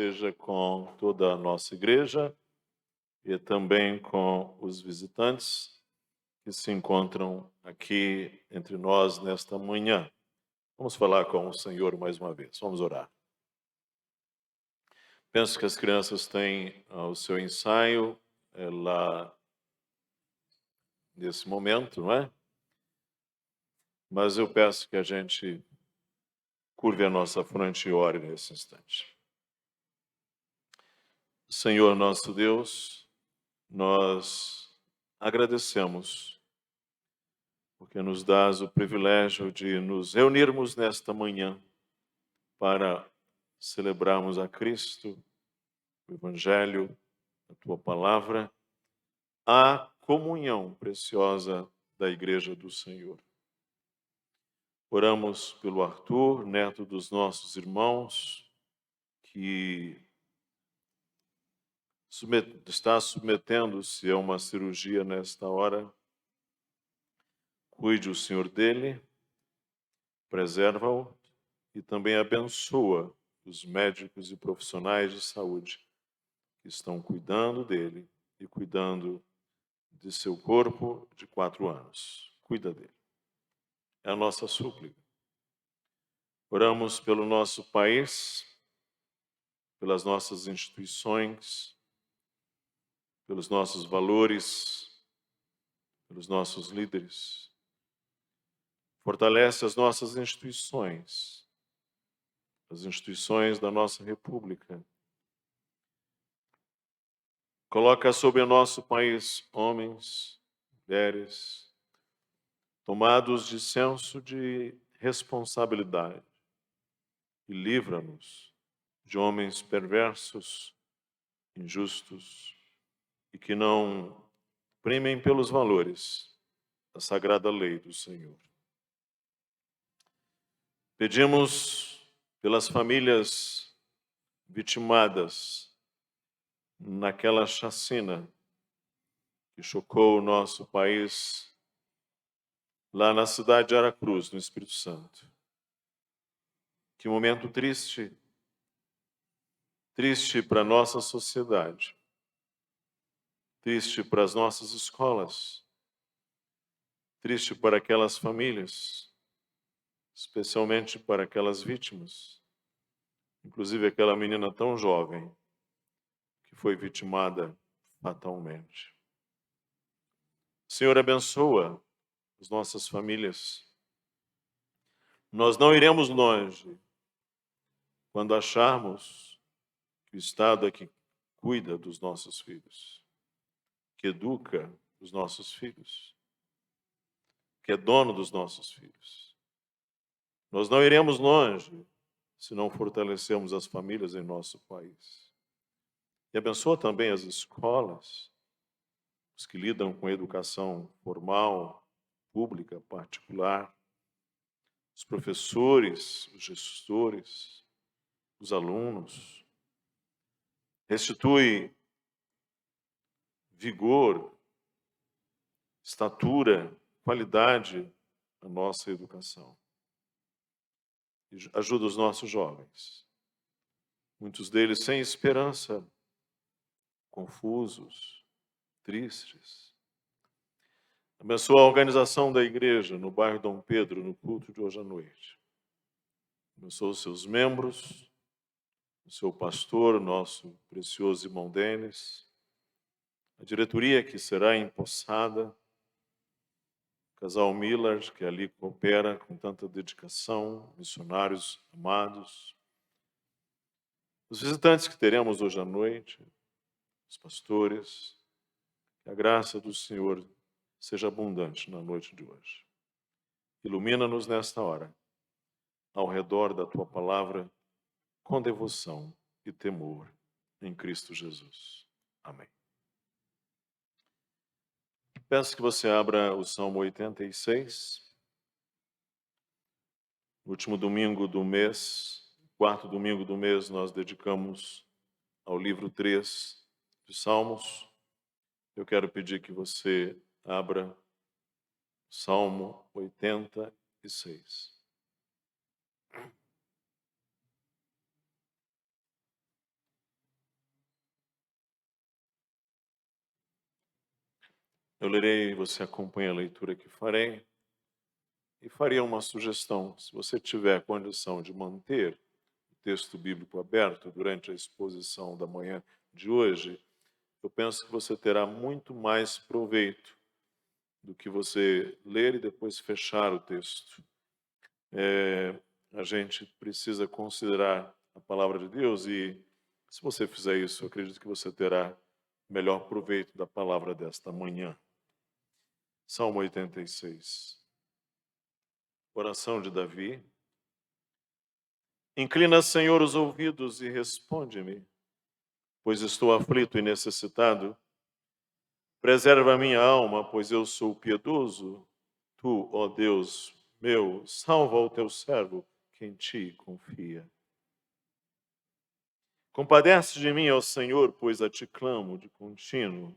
seja com toda a nossa igreja e também com os visitantes que se encontram aqui entre nós nesta manhã. Vamos falar com o Senhor mais uma vez. Vamos orar. Penso que as crianças têm o seu ensaio lá nesse momento, não é? Mas eu peço que a gente curve a nossa fronte e ore nesse instante. Senhor nosso Deus, nós agradecemos porque nos dás o privilégio de nos reunirmos nesta manhã para celebrarmos a Cristo, o Evangelho, a Tua Palavra, a comunhão preciosa da Igreja do Senhor. Oramos pelo Arthur, neto dos nossos irmãos, que está submetendo-se a uma cirurgia nesta hora. Cuide o Senhor dele, preserva-o e também abençoa os médicos e profissionais de saúde que estão cuidando dele e cuidando de seu corpo de 4 anos. Cuida dele. É a nossa súplica. Oramos pelo nosso país, pelas nossas instituições, pelos nossos valores, pelos nossos líderes. Fortalece as nossas instituições, as instituições da nossa República. Coloca sobre o nosso país homens, mulheres, tomados de senso de responsabilidade, e livra-nos de homens perversos, injustos e que não primem pelos valores da sagrada lei do Senhor. Pedimos pelas famílias vitimadas naquela chacina que chocou o nosso país lá na cidade de Aracruz, no Espírito Santo. Que momento triste, triste para a nossa sociedade, triste para as nossas escolas, triste para aquelas famílias, especialmente para aquelas vítimas, inclusive aquela menina tão jovem que foi vitimada fatalmente. Senhor, abençoa as nossas famílias. Nós não iremos longe quando acharmos que o Estado é que cuida dos nossos filhos, que educa os nossos filhos, que é dono dos nossos filhos. Nós não iremos longe se não fortalecermos as famílias em nosso país. E abençoa também as escolas, os que lidam com a educação formal, pública, particular, os professores, os gestores, os alunos. Restitui vigor, estatura, qualidade à nossa educação. E ajuda os nossos jovens, muitos deles sem esperança, confusos, tristes. Abençoa a organização da igreja no bairro Dom Pedro, no culto de hoje à noite. Abençoa os seus membros, o seu pastor, nosso precioso irmão Denis, a diretoria que será empossada, o casal Miller, que ali coopera com tanta dedicação, missionários amados, os visitantes que teremos hoje à noite, os pastores, que a graça do Senhor seja abundante na noite de hoje. Ilumina-nos nesta hora, ao redor da Tua palavra, com devoção e temor, em Cristo Jesus. Amém. Peço que você abra o Salmo 86. No último domingo do mês, quarto domingo do mês, nós dedicamos ao livro 3 de Salmos. Eu quero pedir que você abra o Salmo 86. Eu lerei, você acompanha a leitura que farei, e faria uma sugestão. Se você tiver condição de manter o texto bíblico aberto durante a exposição da manhã de hoje, eu penso que você terá muito mais proveito do que você ler e depois fechar o texto. A gente precisa considerar a palavra de Deus e, se você fizer isso, eu acredito que você terá melhor proveito da palavra desta manhã. Salmo 86. Oração de Davi. Inclina, Senhor, os ouvidos e responde-me, pois estou aflito e necessitado. Preserva a minha alma, pois eu sou piedoso. Tu, ó Deus meu, salva o teu servo, que em ti confia. Compadece de mim, ó Senhor, pois a ti clamo de contínuo.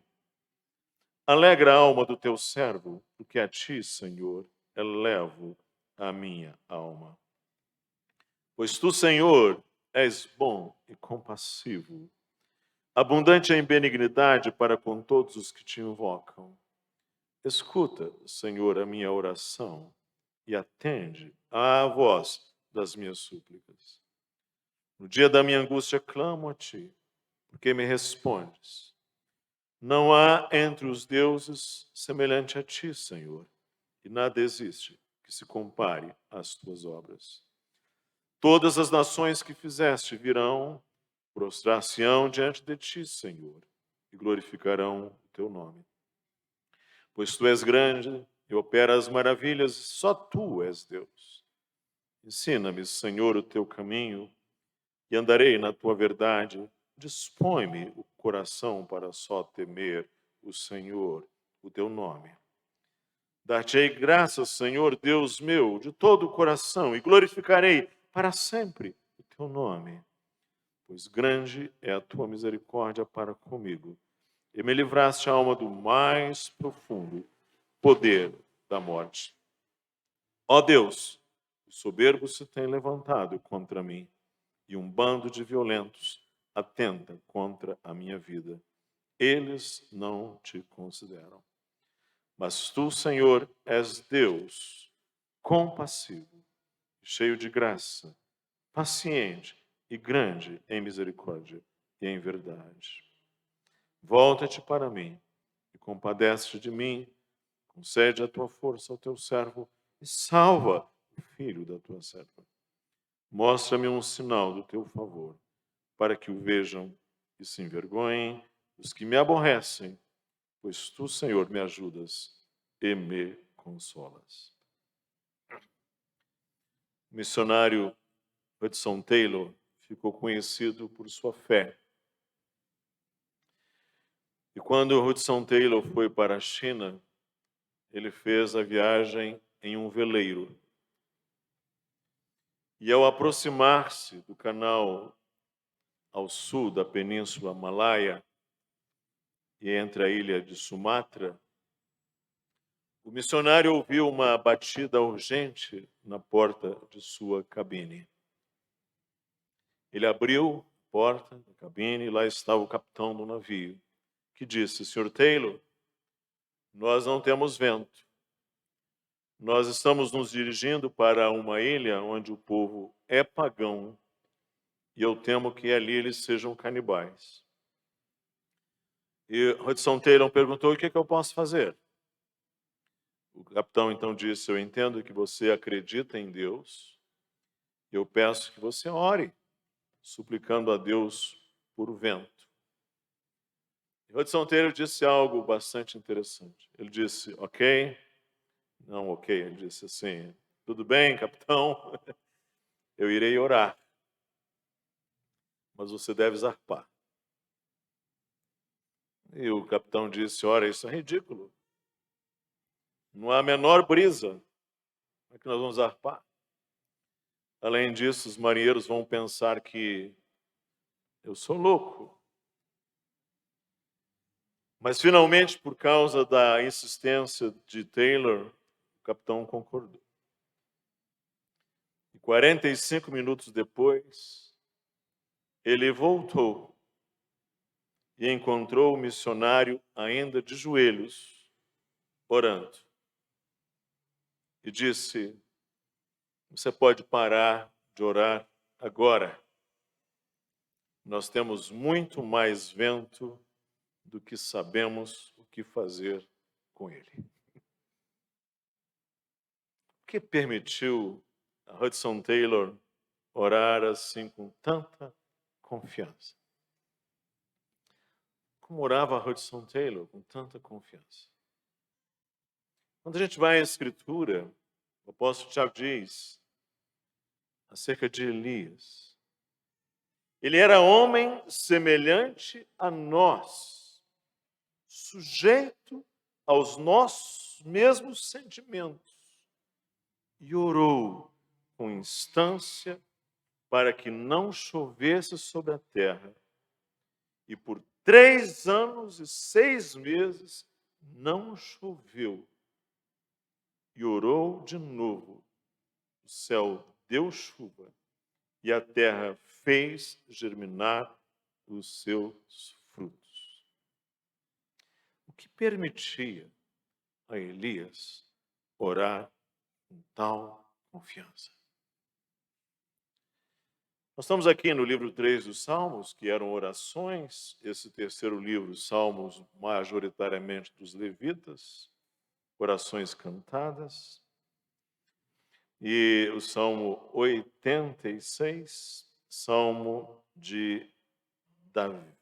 Alegra a alma do teu servo, porque a ti, Senhor, elevo a minha alma. Pois tu, Senhor, és bom e compassivo, abundante em benignidade para com todos os que te invocam. Escuta, Senhor, a minha oração e atende à voz das minhas súplicas. No dia da minha angústia clamo a ti, porque me respondes. Não há entre os deuses semelhante a ti, Senhor, e nada existe que se compare às tuas obras. Todas as nações que fizeste virão, prostrar-se-ão diante de ti, Senhor, e glorificarão o teu nome. Pois tu és grande e operas maravilhas, só tu és Deus. Ensina-me, Senhor, o teu caminho, e andarei na tua verdade. Dispõe-me o coração para só temer o Senhor, o teu nome. Dar-te-ei graças, Senhor, Deus meu, de todo o coração, e glorificarei para sempre o teu nome. Pois grande é a tua misericórdia para comigo, e me livraste a alma do mais profundo poder da morte. Ó Deus, o soberbo se tem levantado contra mim, e um bando de violentos atenta contra a minha vida. Eles não te consideram. Mas tu, Senhor, és Deus, compassivo, cheio de graça, paciente e grande em misericórdia e em verdade. Volta-te para mim e compadece-te de mim. Concede a tua força ao teu servo e salva o filho da tua serva. Mostra-me um sinal do teu favor, para que o vejam e se envergonhem os que me aborrecem, pois tu, Senhor, me ajudas e me consolas. O missionário Hudson Taylor ficou conhecido por sua fé. E quando Hudson Taylor foi para a China, ele fez a viagem em um veleiro. E ao aproximar-se do canal ao sul da península Malaya e entre a ilha de Sumatra, o missionário ouviu uma batida urgente na porta de sua cabine. Ele abriu a porta da cabine e lá estava o capitão do navio, que disse: Sr. Taylor, nós não temos vento. Nós estamos nos dirigindo para uma ilha onde o povo é pagão e eu temo que ali eles sejam canibais. E Hudson Taylor perguntou: o que eu posso fazer? O capitão então disse: eu entendo que você acredita em Deus. Eu peço que você ore, suplicando a Deus por vento. E Hudson Taylor disse algo bastante interessante. Ele disse: ok. Não, ok. Ele disse assim: tudo bem, capitão, eu irei orar, mas você deve zarpar. E o capitão disse: ora, isso é ridículo. Não há a menor brisa. Como é que nós vamos zarpar? Além disso, os marinheiros vão pensar que eu sou louco. Mas, finalmente, por causa da insistência de Taylor, o capitão concordou. E 45 minutos depois, ele voltou e encontrou o missionário ainda de joelhos, orando. E disse: você pode parar de orar agora. Nós temos muito mais vento do que sabemos o que fazer com ele. O que permitiu a Hudson Taylor orar assim com tanta confiança? Como orava a Hudson Taylor com tanta confiança? Quando a gente vai à Escritura, o apóstolo Tiago diz acerca de Elias. Ele era homem semelhante a nós, sujeito aos nossos mesmos sentimentos, e orou com instância para que não chovesse sobre a terra. E por 3 anos e 6 meses não choveu. E orou de novo. O céu deu chuva e a terra fez germinar os seus frutos. O que permitia a Elias orar com tal confiança? Nós estamos aqui no livro 3 dos Salmos, que eram orações. Esse terceiro livro, Salmos, majoritariamente dos levitas, orações cantadas. E o Salmo 86, Salmo de Davi.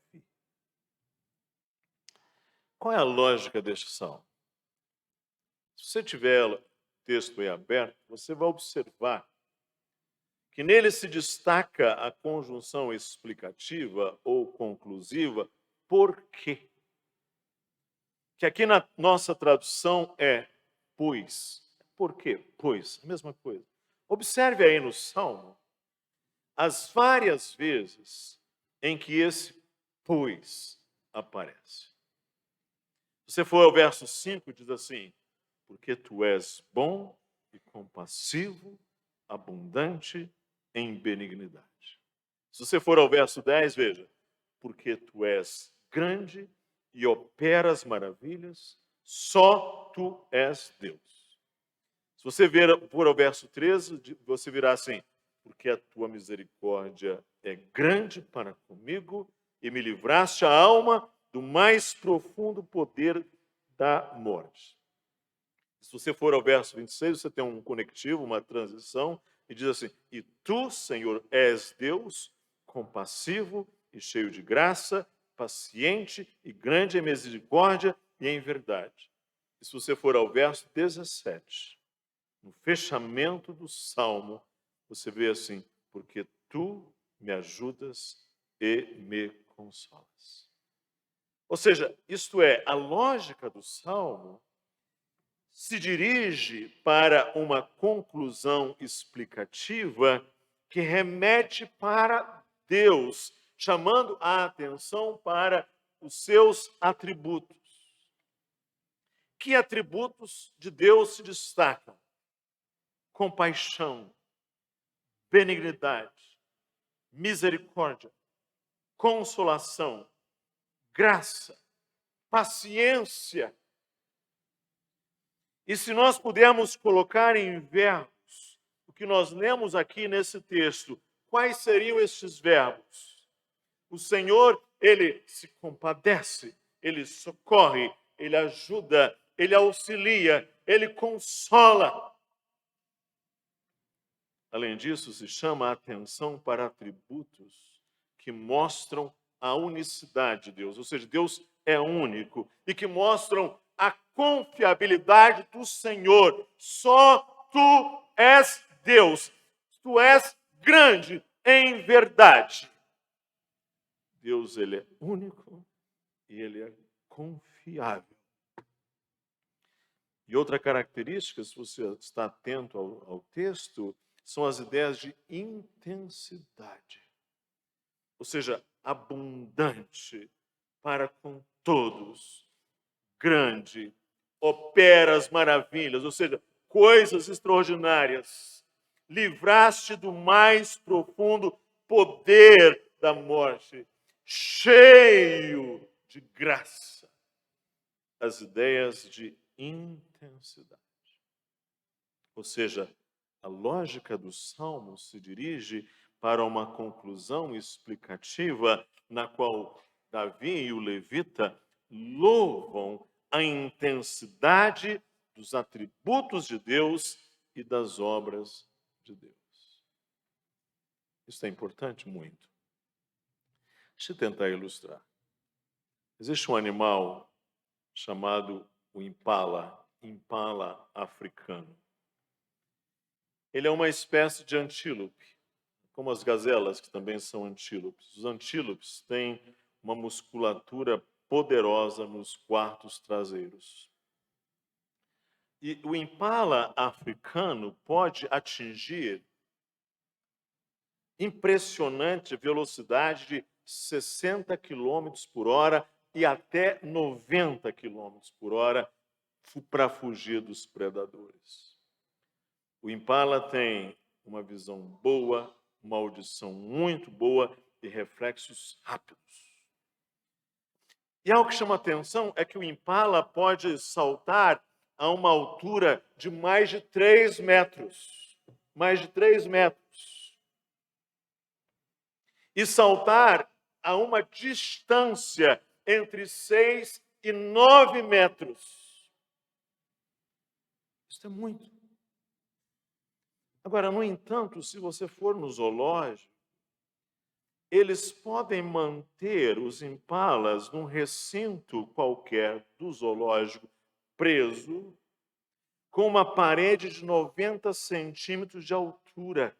Qual é a lógica deste salmo? Se você tiver o texto aí aberto, você vai observar que nele se destaca a conjunção explicativa ou conclusiva, por quê? Que aqui na nossa tradução é pois. Por quê? Pois, a mesma coisa. Observe aí no Salmo as várias vezes em que esse pois aparece. Se você for ao verso 5, diz assim: porque tu és bom e compassivo, abundante em benignidade. Se você for ao verso 10, veja: porque tu és grande e operas maravilhas, só tu és Deus. Se você for ao verso 13, você virá assim: porque a tua misericórdia é grande para comigo e me livraste a alma do mais profundo poder da morte. Se você for ao verso 26, você tem um conectivo, uma transição, e diz assim: e tu, Senhor, és Deus, compassivo e cheio de graça, paciente e grande em misericórdia e em verdade. E se você for ao verso 17, no fechamento do Salmo, você vê assim: porque tu me ajudas e me consolas. Ou seja, isto é, a lógica do Salmo se dirige para uma conclusão explicativa que remete para Deus, chamando a atenção para os seus atributos. Que atributos de Deus se destacam? Compaixão, benignidade, misericórdia, consolação, graça, paciência. E se nós pudermos colocar em verbos o que nós lemos aqui nesse texto, quais seriam estes verbos? O Senhor, ele se compadece, ele socorre, ele ajuda, ele auxilia, ele consola. Além disso, se chama a atenção para atributos que mostram a unicidade de Deus, ou seja, Deus é único, e que mostram a confiabilidade do Senhor. Só tu és Deus, tu és grande em verdade. Deus, ele é único e ele é confiável. E outra característica, se você está atento ao texto, são as ideias de intensidade. Ou seja, abundante para com todos, grande, opera as maravilhas, ou seja, coisas extraordinárias. Livraste do mais profundo poder da morte, cheio de graça. As ideias de intensidade. Ou seja, a lógica do Salmo se dirige para uma conclusão explicativa na qual Davi e o levita louvam a intensidade dos atributos de Deus e das obras de Deus. Isso é importante muito. Deixa eu tentar ilustrar. Existe um animal chamado o impala africano. Ele é uma espécie de antílope, como as gazelas, que também são antílopes. Os antílopes têm uma musculatura poderosa nos quartos traseiros. E o impala africano pode atingir impressionante velocidade de 60 km por hora e até 90 km por hora para fugir dos predadores. O impala tem uma visão boa, uma audição muito boa e reflexos rápidos. E algo que chama atenção é que o impala pode saltar a uma altura de mais de 3 metros. Mais de 3 metros. E saltar a uma distância entre 6 e 9 metros. Isso é muito. Agora, no entanto, se você for no zoológico, eles podem manter os impalas num recinto qualquer do zoológico preso com uma parede de 90 centímetros de altura.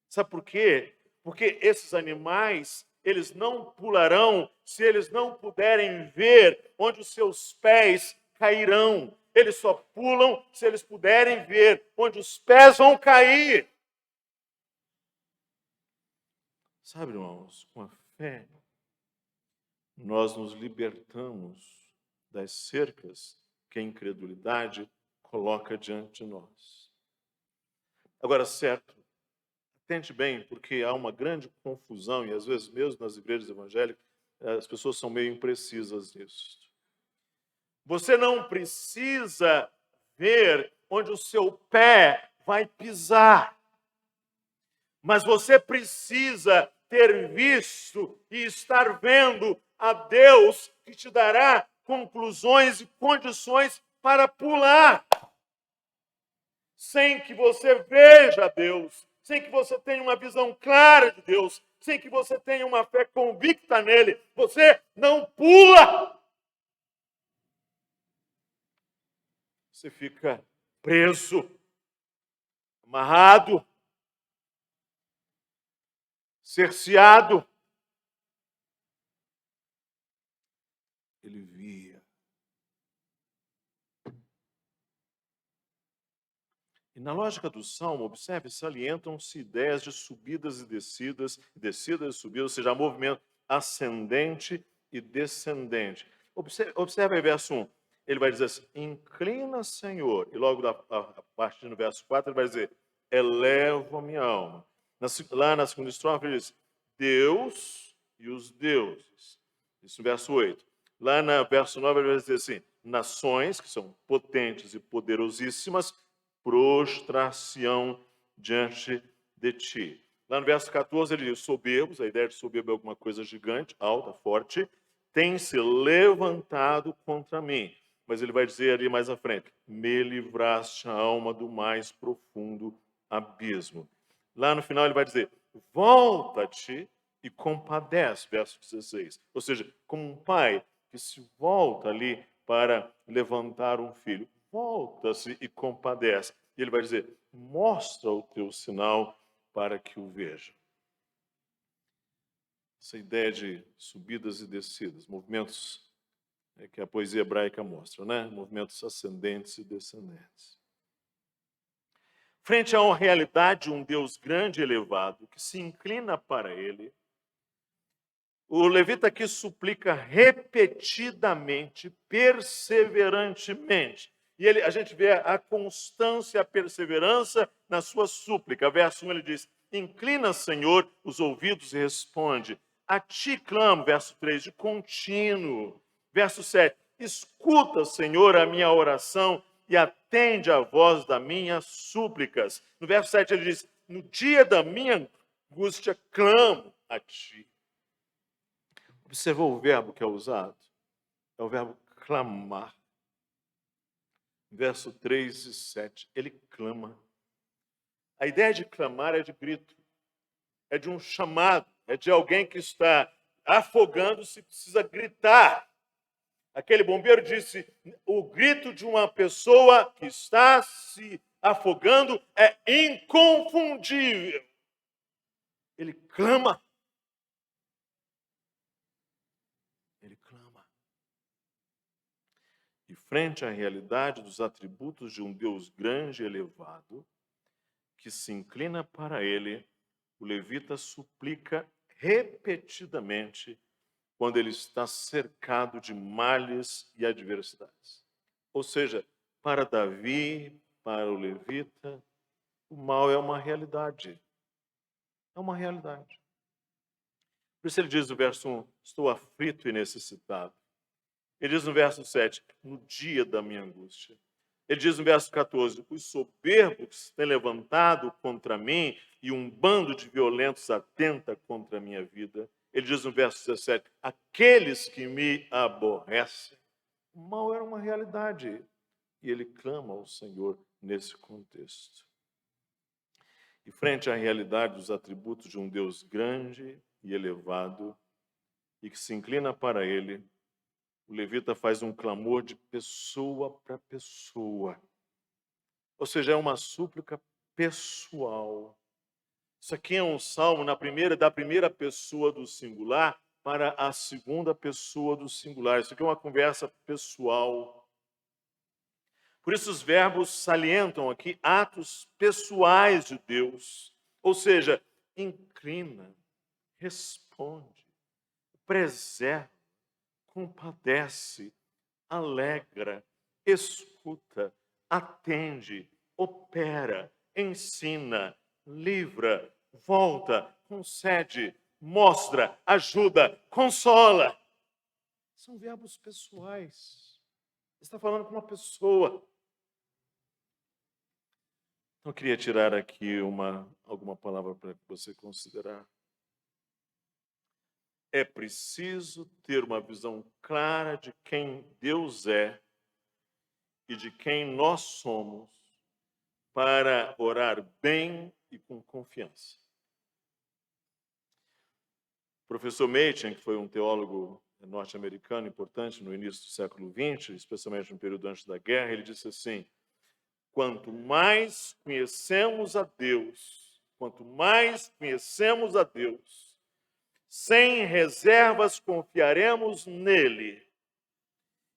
Sabe por quê? Porque esses animais, eles não pularão se eles não puderem ver onde os seus pés cairão. Eles só pulam se eles puderem ver onde os pés vão cair. Sabe, irmãos, com a fé, nós nos libertamos das cercas que a incredulidade coloca diante de nós. Agora, certo, atente bem, porque há uma grande confusão, e às vezes mesmo nas igrejas evangélicas, as pessoas são meio imprecisas nisso. Você não precisa ver onde o seu pé vai pisar, mas você precisa ter visto e estar vendo a Deus que te dará conclusões e condições para pular. Sem que você veja Deus, sem que você tenha uma visão clara de Deus, sem que você tenha uma fé convicta nele, você não pula. Você fica preso, amarrado, cerceado. Ele via. E na lógica do Salmo, observe, salientam-se ideias de subidas e descidas e subidas, ou seja, movimento ascendente e descendente. Observe aí, verso 1. Ele vai dizer assim, inclina, Senhor. E logo a partir do verso 4, ele vai dizer, eleva a minha alma. Lá na segunda estrofe, ele diz, Deus e os deuses. Isso no verso 8. Lá no verso 9, ele vai dizer assim, nações, que são potentes e poderosíssimas, prostrar-se-ão diante de ti. Lá no verso 14, ele diz, soberbos, a ideia de soberbo é alguma coisa gigante, alta, forte, tem se levantado contra mim. Mas ele vai dizer ali mais à frente, me livraste a alma do mais profundo abismo. Lá no final ele vai dizer, volta-te e compadece, verso 16. Ou seja, como um pai que se volta ali para levantar um filho. Volta-se e compadece. E ele vai dizer, mostra o teu sinal para que o veja. Essa ideia de subidas e descidas, movimentos que a poesia hebraica mostra, né? Movimentos ascendentes e descendentes. Frente a uma realidade de um Deus grande e elevado, que se inclina para ele, o levita aqui suplica repetidamente, perseverantemente. E a gente vê a constância, a perseverança na sua súplica. Verso 1 ele diz, inclina, Senhor, os ouvidos e responde. A ti clamo, verso 3, de contínuo. Verso 7, Escuta, Senhor, a minha oração e atende a voz das minhas súplicas. No verso 7 ele diz: no dia da minha angústia, clamo a ti. Observou o verbo que é usado? É o verbo clamar. Verso 3 e 7, ele clama. A ideia de clamar é de grito, é de um chamado, é de alguém que está afogando-se, precisa gritar. Aquele bombeiro disse: o grito de uma pessoa que está se afogando é inconfundível. Ele clama. Ele clama. E frente à realidade dos atributos de um Deus grande e elevado, que se inclina para ele, o levita suplica repetidamente quando ele está cercado de males e adversidades. Ou seja, para Davi, para o levita, o mal é uma realidade. É uma realidade. Por isso ele diz no verso 1, estou aflito e necessitado. Ele diz no verso 7, no dia da minha angústia. Ele diz no verso 14, os soberbos se têm levantado contra mim e um bando de violentos atenta contra a minha vida. Ele diz no verso 17, aqueles que me aborrecem. O mal era uma realidade. E ele clama ao Senhor nesse contexto. E frente à realidade dos atributos de um Deus grande e elevado, e que se inclina para ele, o levita faz um clamor de pessoa para pessoa. Ou seja, é uma súplica pessoal. Isso aqui é um salmo da primeira pessoa do singular para a segunda pessoa do singular. Isso aqui é uma conversa pessoal. Por isso os verbos salientam aqui atos pessoais de Deus. Ou seja, inclina, responde, preserva, compadece, alegra, escuta, atende, opera, ensina, livra, volta, concede, mostra, ajuda, consola. São verbos pessoais. Você está falando com uma pessoa. Então, eu queria tirar aqui alguma palavra para você considerar. É preciso ter uma visão clara de quem Deus é e de quem nós somos para orar bem e com confiança. O professor Machen, que foi um teólogo norte-americano importante no início do século XX, especialmente no período antes da guerra, ele disse assim: quanto mais conhecemos a Deus, sem reservas confiaremos nele.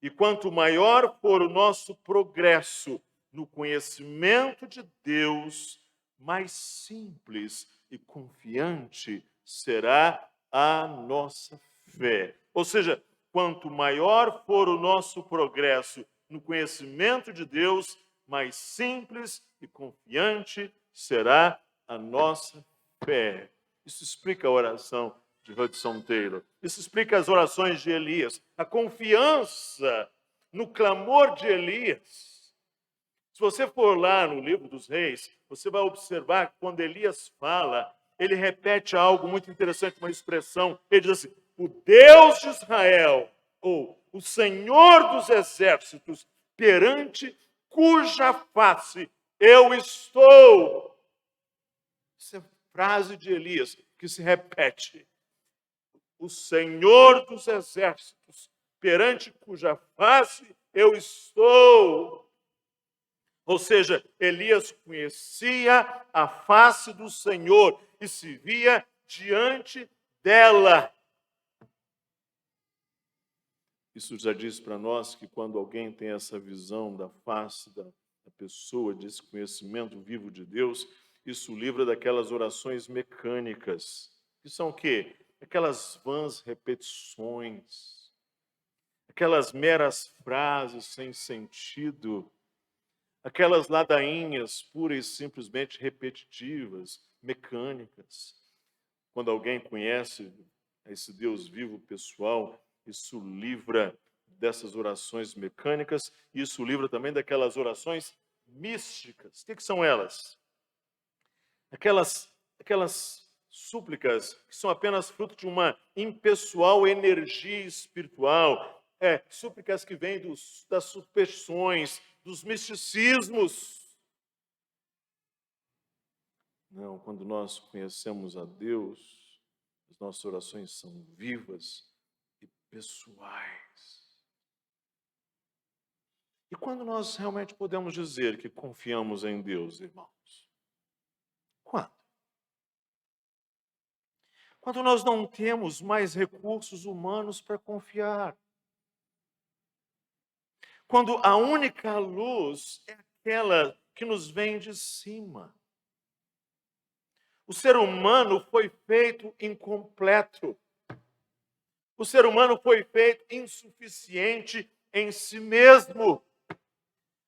E quanto maior for o nosso progresso no conhecimento de Deus, mais simples e confiante será a nossa fé. Ou seja, quanto maior for o nosso progresso no conhecimento de Deus, mais simples e confiante será a nossa fé. Isso explica a oração de Hudson Taylor. Isso explica as orações de Elias. A confiança no clamor de Elias. Se você for lá no livro dos Reis, você vai observar que quando Elias fala, ele repete algo muito interessante, uma expressão. Ele diz assim: o Deus de Israel, ou o Senhor dos exércitos, perante cuja face eu estou. Isso é frase de Elias que se repete. O Senhor dos exércitos, perante cuja face eu estou. Ou seja, Elias conhecia a face do Senhor e se via diante dela. Isso já diz para nós que quando alguém tem essa visão da face da pessoa, desse conhecimento vivo de Deus, isso livra daquelas orações mecânicas, que são o quê? Aquelas vãs repetições, aquelas meras frases sem sentido, aquelas ladainhas puras e simplesmente repetitivas, mecânicas. Quando alguém conhece esse Deus vivo pessoal, isso livra dessas orações mecânicas, e isso livra também daquelas orações místicas. O que são elas? Aquelas súplicas que são apenas fruto de uma impessoal energia espiritual, súplicas que vêm das superstições, dos misticismos. Não, quando nós conhecemos a Deus, as nossas orações são vivas e pessoais. E quando nós realmente podemos dizer que confiamos em Deus, irmãos? Quando? Quando nós não temos mais recursos humanos para confiar. Quando a única luz é aquela que nos vem de cima. O ser humano foi feito incompleto. O ser humano foi feito insuficiente em si mesmo.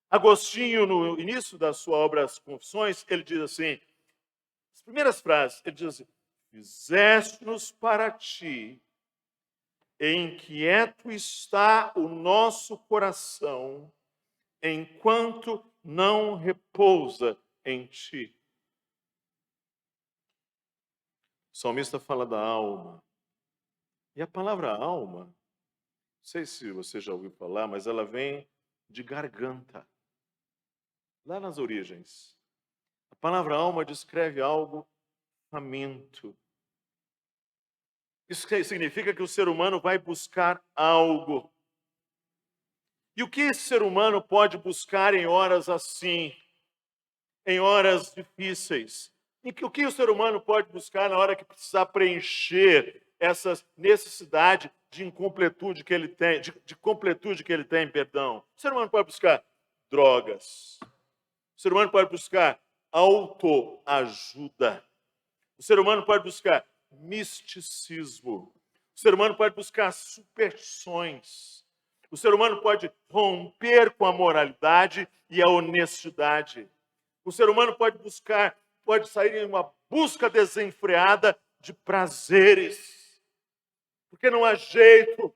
Agostinho, no início da sua obra As Confissões, ele diz assim, as primeiras frases, ele diz assim: fizeste-nos para ti, e inquieto está o nosso coração, enquanto não repousa em ti. O salmista fala da alma. E a palavra alma, não sei se você já ouviu falar, mas ela vem de garganta. Lá nas origens. A palavra alma descreve algo faminto. Isso significa que o ser humano vai buscar algo. E o que esse ser humano pode buscar em horas assim? Em horas difíceis? O que o ser humano pode buscar na hora que precisar preencher essa necessidade de incompletude que ele tem, de completude que ele tem, perdão? O ser humano pode buscar drogas. O ser humano pode buscar autoajuda. O ser humano pode buscar misticismo. O ser humano pode buscar superstições. O ser humano pode romper com a moralidade e a honestidade. O ser humano pode sair em uma busca desenfreada de prazeres. Porque não há jeito,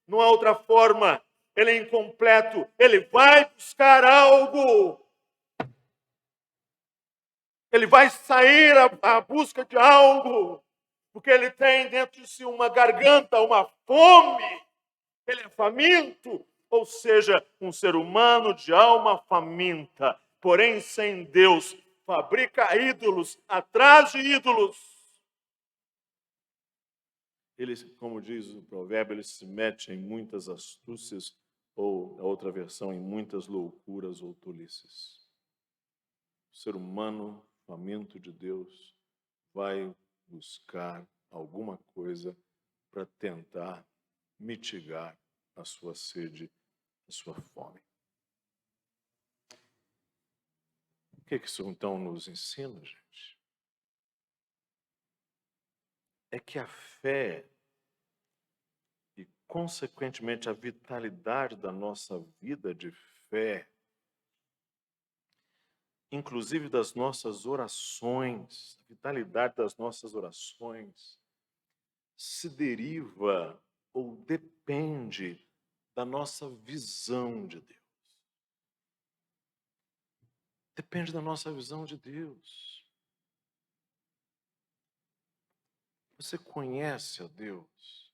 não há outra forma. Ele é incompleto, ele vai buscar algo. Ele vai sair à busca de algo, porque ele tem dentro de si uma garganta, uma fome. Ele é faminto, ou seja, um ser humano de alma faminta, porém sem Deus, fabrica ídolos atrás de ídolos. Ele, como diz o provérbio, ele se mete em muitas astúcias, ou a outra versão, em muitas loucuras ou tolices. O ser humano faminto de Deus vai buscar alguma coisa para tentar mitigar a sua sede, a sua fome. O que isso então nos ensina, gente? É que a fé e, consequentemente, a vitalidade da nossa vida de fé, inclusive das nossas orações, a vitalidade das nossas orações, se deriva ou depende da nossa visão de Deus. Depende da nossa visão de Deus. Você conhece a Deus?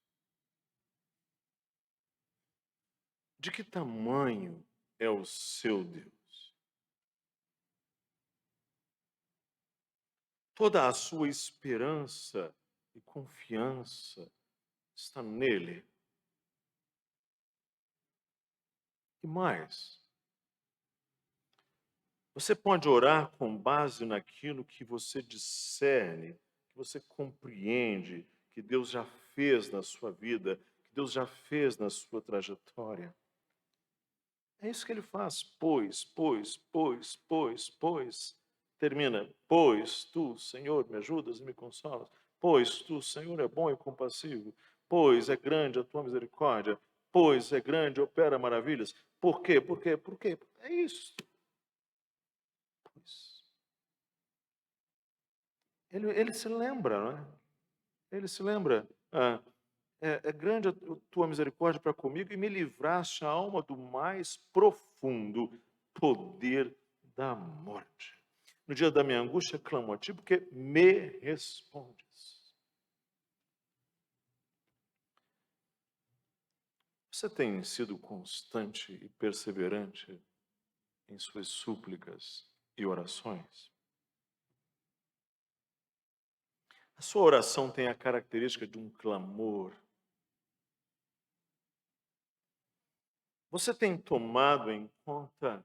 De que tamanho é o seu Deus? Toda a sua esperança e confiança está nele. E mais, você pode orar com base naquilo que você discerne, que você compreende, que Deus já fez na sua vida, que Deus já fez na sua trajetória. É isso que ele faz. Pois. Termina. Pois tu, Senhor, me ajudas e me consolas. Pois tu, Senhor, é bom e compassivo. Pois é grande a tua misericórdia. Pois é grande, opera maravilhas. Por quê? Por quê? Por quê? É isso. Pois. Ele se lembra, não é? Ele se lembra. é grande a tua misericórdia para comigo e me livraste a alma do mais profundo poder da morte. No dia da minha angústia, clamo a ti, porque me respondes. Você tem sido constante e perseverante em suas súplicas e orações? A sua oração tem a característica de um clamor. Você tem tomado em conta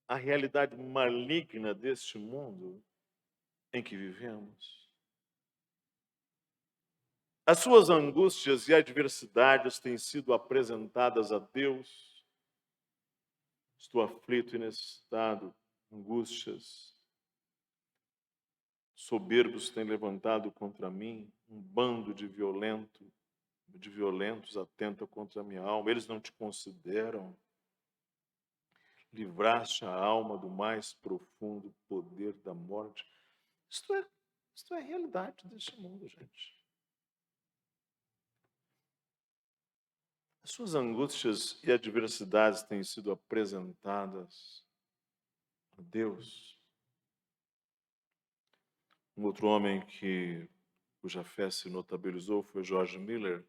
a realidade maligna deste mundo em que vivemos? As suas angústias e adversidades têm sido apresentadas a Deus? Estou aflito e necessitado, angústias. Soberbos têm levantado contra mim, um bando de violentos atenta contra a minha alma. Eles não te consideram. Livraste a alma do mais profundo poder da morte. Isto é a realidade deste mundo, gente. As suas angústias e adversidades têm sido apresentadas a Deus. Um outro homem cuja fé se notabilizou foi George Miller.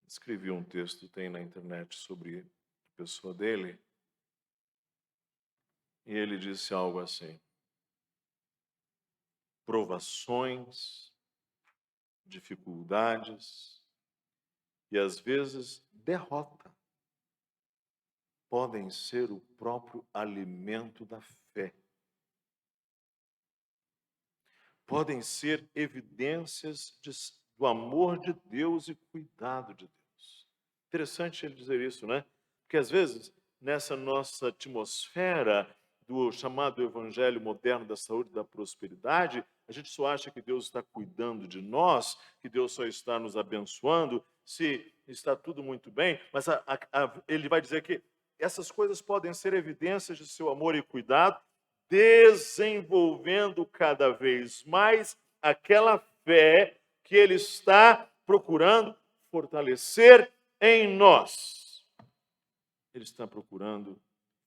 Escreveu um texto, tem na internet, sobre a pessoa dele. E ele disse algo assim: provações, dificuldades e, às vezes, derrota podem ser o próprio alimento da fé. Podem ser evidências do amor de Deus e cuidado de Deus. Interessante ele dizer isso, né? Porque, às vezes, nessa nossa atmosfera do chamado Evangelho moderno da saúde e da prosperidade, a gente só acha que Deus está cuidando de nós, que Deus só está nos abençoando, se está tudo muito bem, mas ele vai dizer que essas coisas podem ser evidências de seu amor e cuidado, desenvolvendo cada vez mais aquela fé que ele está procurando fortalecer em nós. Ele está procurando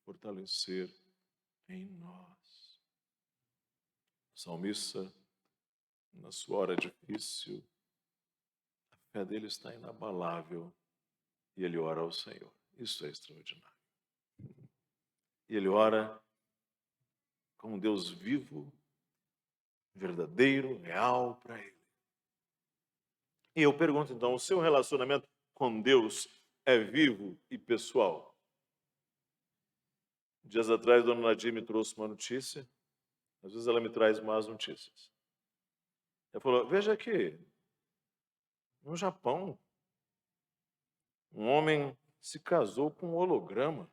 fortalecer em nós. O salmista, na sua hora difícil, a fé dele está inabalável e ele ora ao Senhor. Isso é extraordinário. E ele ora com um Deus vivo, verdadeiro, real para ele. E eu pergunto então, o seu relacionamento com Deus é vivo e pessoal? Dias atrás, a dona Nadir me trouxe uma notícia. Às vezes ela me traz más notícias. Ela falou, veja aqui, no Japão, um homem se casou com um holograma.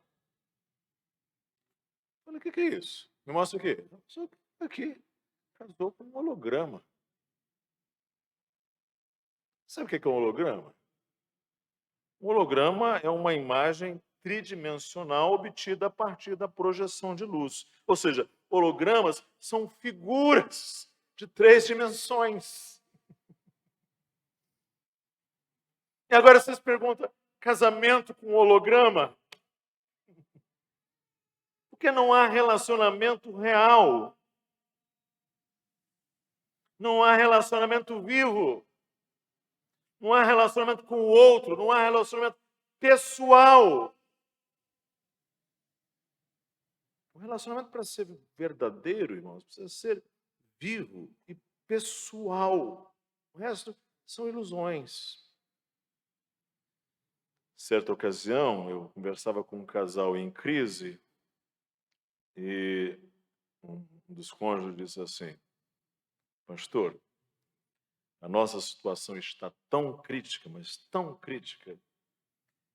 Eu falei, o que é isso? Me mostra aqui. Aqui, casou com um holograma. Sabe o que é um holograma? Um holograma é uma imagem tridimensional obtida a partir da projeção de luz. Ou seja, hologramas são figuras de 3 dimensões. E agora vocês perguntam, casamento com holograma? Porque não há relacionamento real. Não há relacionamento vivo. Não há relacionamento com o outro. Não há relacionamento pessoal. O relacionamento, para ser verdadeiro, irmãos, precisa ser vivo e pessoal. O resto são ilusões. Certa ocasião, eu conversava com um casal em crise e um dos cônjuges disse assim, pastor, a nossa situação está tão crítica, mas tão crítica,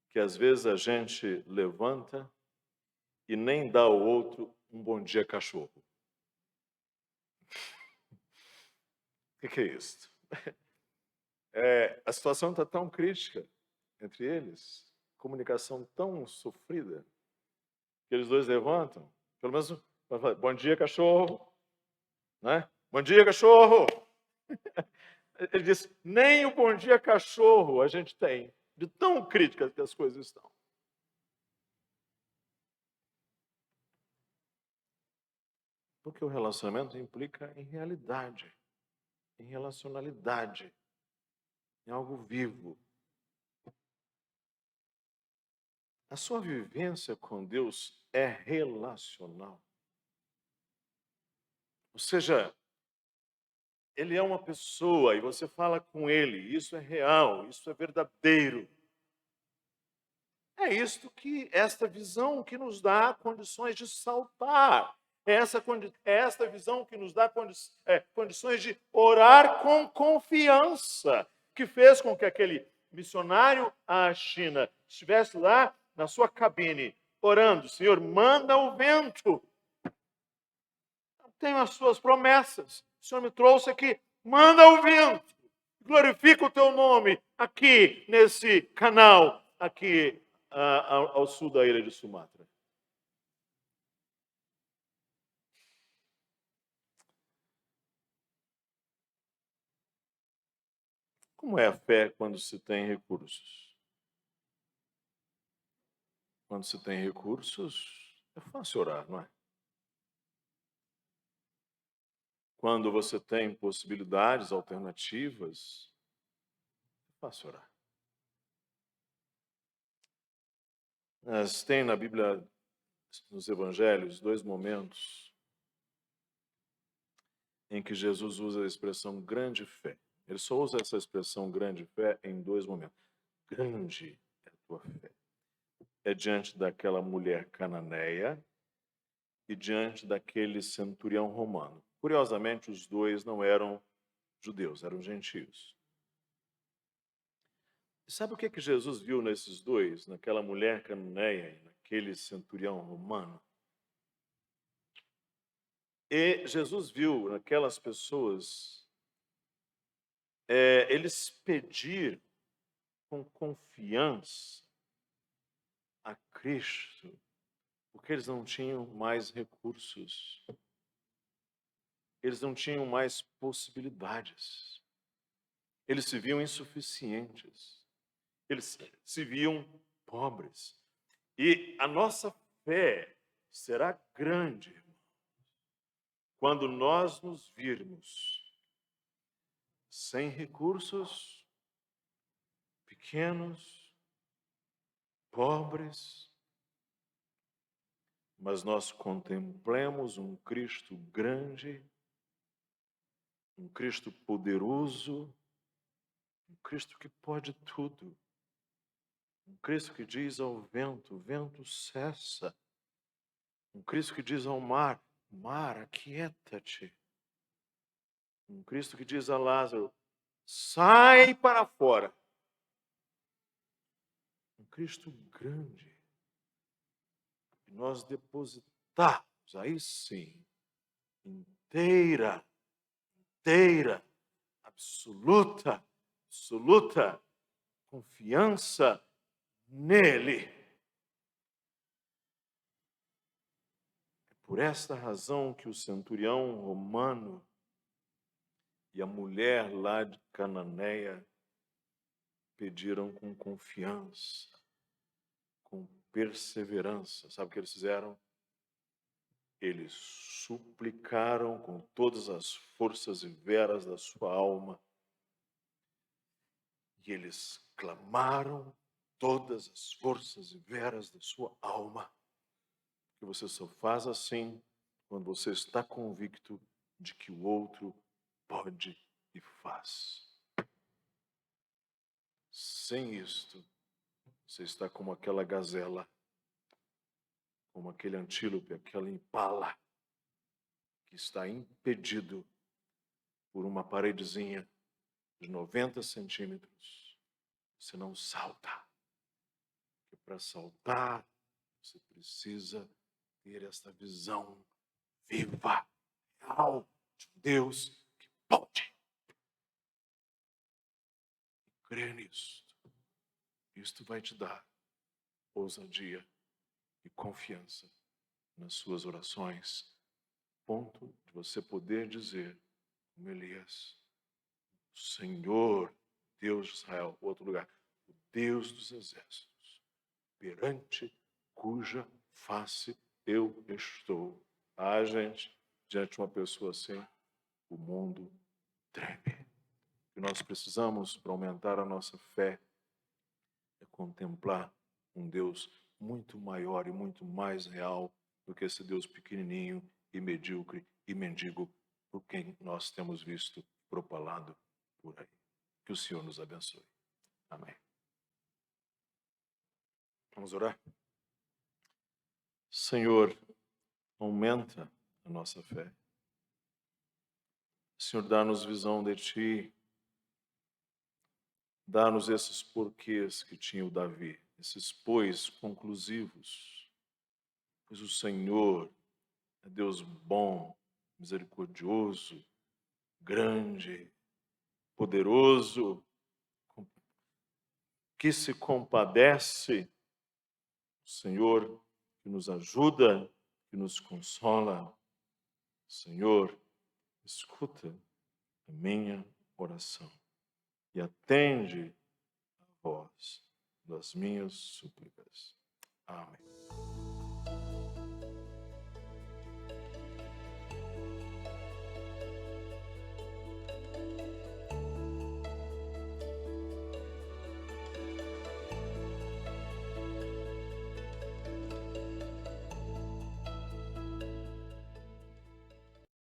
que às vezes a gente levanta e nem dá ao outro um bom dia cachorro. O que é isso? A situação está tão crítica entre eles, comunicação tão sofrida, que eles dois levantam, pelo menos, bom dia, cachorro, né? Bom dia, cachorro! Ele diz, nem o bom dia cachorro a gente tem, de tão críticas que as coisas estão. Porque o relacionamento implica em realidade, em relacionalidade, em algo vivo. A sua vivência com Deus é relacional. Ou seja, Ele é uma pessoa e você fala com Ele, isso é real, isso é verdadeiro. É isto que, esta visão que nos dá condições de saltar. É esta visão que nos dá condições de orar com confiança, que fez com que aquele missionário à China estivesse lá na sua cabine, orando, Senhor, manda o vento. Tenho as suas promessas. O Senhor me trouxe aqui, manda o vento. Glorifica o teu nome aqui nesse canal, aqui ao sul da ilha de Sumatra. Como é a fé quando se tem recursos? Quando se tem recursos, é fácil orar, não é? Quando você tem possibilidades, alternativas, é fácil orar. Mas tem na Bíblia, nos Evangelhos, dois momentos em que Jesus usa a expressão grande fé. Ele só usa essa expressão grande fé em dois momentos. Grande é a tua fé. É diante daquela mulher cananeia e diante daquele centurião romano. Curiosamente, os dois não eram judeus, eram gentios. E sabe o que Jesus viu nesses dois, naquela mulher cananeia e naquele centurião romano? E Jesus viu naquelas pessoas eles pedir com confiança a Cristo, porque eles não tinham mais recursos, eles não tinham mais possibilidades, eles se viam insuficientes, eles se viam pobres. E a nossa fé será grande, irmão, quando nós nos virmos sem recursos, pequenos, pobres, mas nós contemplemos um Cristo grande, um Cristo poderoso, um Cristo que pode tudo, um Cristo que diz ao vento, vento cessa, um Cristo que diz ao mar, mar, aquieta-te, um Cristo que diz a Lázaro, sai para fora, um Cristo grande, que nós depositarmos, aí sim, inteira, absoluta confiança nele. É por esta razão que o centurião romano e a mulher lá de Cananéia pediram com confiança, com perseverança. Sabe o que eles fizeram? Eles suplicaram com todas as forças e veras da sua alma. E eles clamaram todas as forças e veras da sua alma. Que você só faz assim quando você está convicto de que o outro pode e faz. Sem isto, você está como aquela gazela, como aquele antílope, aquela impala, que está impedido por uma paredezinha de 90 centímetros. Você não salta. Porque para saltar, você precisa ter esta visão viva, real, de um Deus que pode. E crer nisto. Isto vai te dar ousadia e confiança nas suas orações, ponto de você poder dizer, como Elias, Senhor, Deus de Israel, outro lugar, o Deus dos exércitos, perante cuja face eu estou. Ah, gente, diante de uma pessoa assim, o mundo treme. O que nós precisamos para aumentar a nossa fé é contemplar um Deus muito maior e muito mais real do que esse Deus pequenininho e medíocre e mendigo por quem nós temos visto propalado por aí. Que o Senhor nos abençoe. Amém. Vamos orar? Senhor, aumenta a nossa fé. Senhor, dá-nos visão de Ti. Dá-nos esses porquês que tinha o Davi, esses pois conclusivos. Pois o Senhor é Deus bom, misericordioso, grande, poderoso, que se compadece. O Senhor que nos ajuda, que nos consola. Senhor, escuta a minha oração e atende a voz das minhas súplicas. Amém.